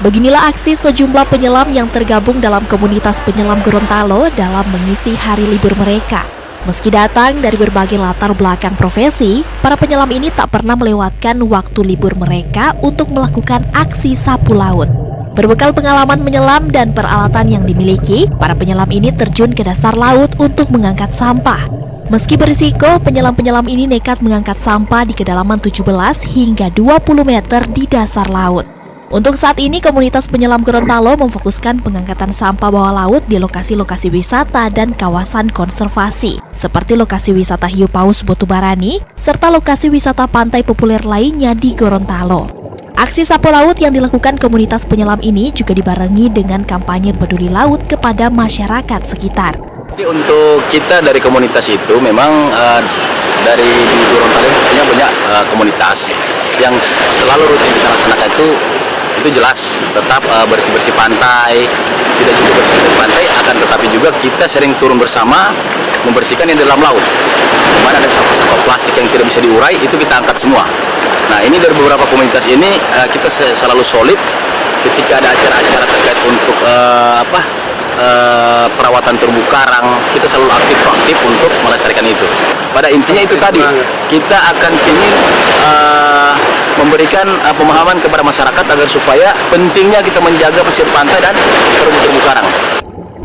Beginilah aksi sejumlah penyelam yang tergabung dalam komunitas penyelam Gorontalo dalam mengisi hari libur mereka. Meski datang dari berbagai latar belakang profesi, para penyelam ini tak pernah melewatkan waktu libur mereka untuk melakukan aksi sapu laut. Berbekal pengalaman menyelam dan peralatan yang dimiliki, para penyelam ini terjun ke dasar laut untuk mengangkat sampah. Meski berisiko, penyelam-penyelam ini nekat mengangkat sampah di kedalaman 17 hingga 20 meter di dasar laut. Untuk saat ini, komunitas penyelam Gorontalo memfokuskan pengangkatan sampah bawah laut di lokasi-lokasi wisata dan kawasan konservasi, seperti lokasi wisata hiu paus Botubarani, serta lokasi wisata pantai populer lainnya di Gorontalo. Aksi sapu laut yang dilakukan komunitas penyelam ini juga dibarengi dengan kampanye peduli laut kepada masyarakat sekitar. Jadi untuk kita dari komunitas itu memang dari di Gorontalo punya banyak komunitas yang selalu rutin kita laksanakan itu jelas tetap bersih-bersih pantai, tidak juga bersih-bersih pantai, akan tetapi juga kita sering turun bersama membersihkan yang di dalam laut. Mana ada sampah-sampah plastik yang tidak bisa diurai, itu kita angkat semua. Nah, ini dari beberapa komunitas ini kita selalu solid ketika ada acara-acara terkait untuk perawatan terumbu karang, kita selalu aktif untuk melestarikan itu. Pada intinya itu tadi, kita akan ingin memberikan pemahaman kepada masyarakat agar supaya pentingnya kita menjaga pesisir pantai dan terumbu karang.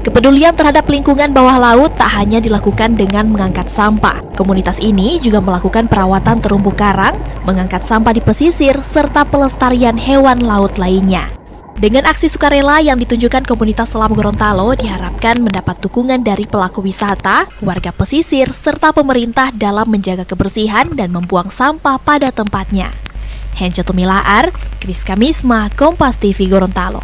Kepedulian terhadap lingkungan bawah laut tak hanya dilakukan dengan mengangkat sampah. Komunitas ini juga melakukan perawatan terumbu karang, mengangkat sampah di pesisir, serta pelestarian hewan laut lainnya. Dengan aksi sukarela yang ditunjukkan komunitas selam Gorontalo diharapkan mendapat dukungan dari pelaku wisata, warga pesisir, serta pemerintah dalam menjaga kebersihan dan membuang sampah pada tempatnya. Henca Tumilaar, Kris Kamisma, Kompas TV Gorontalo.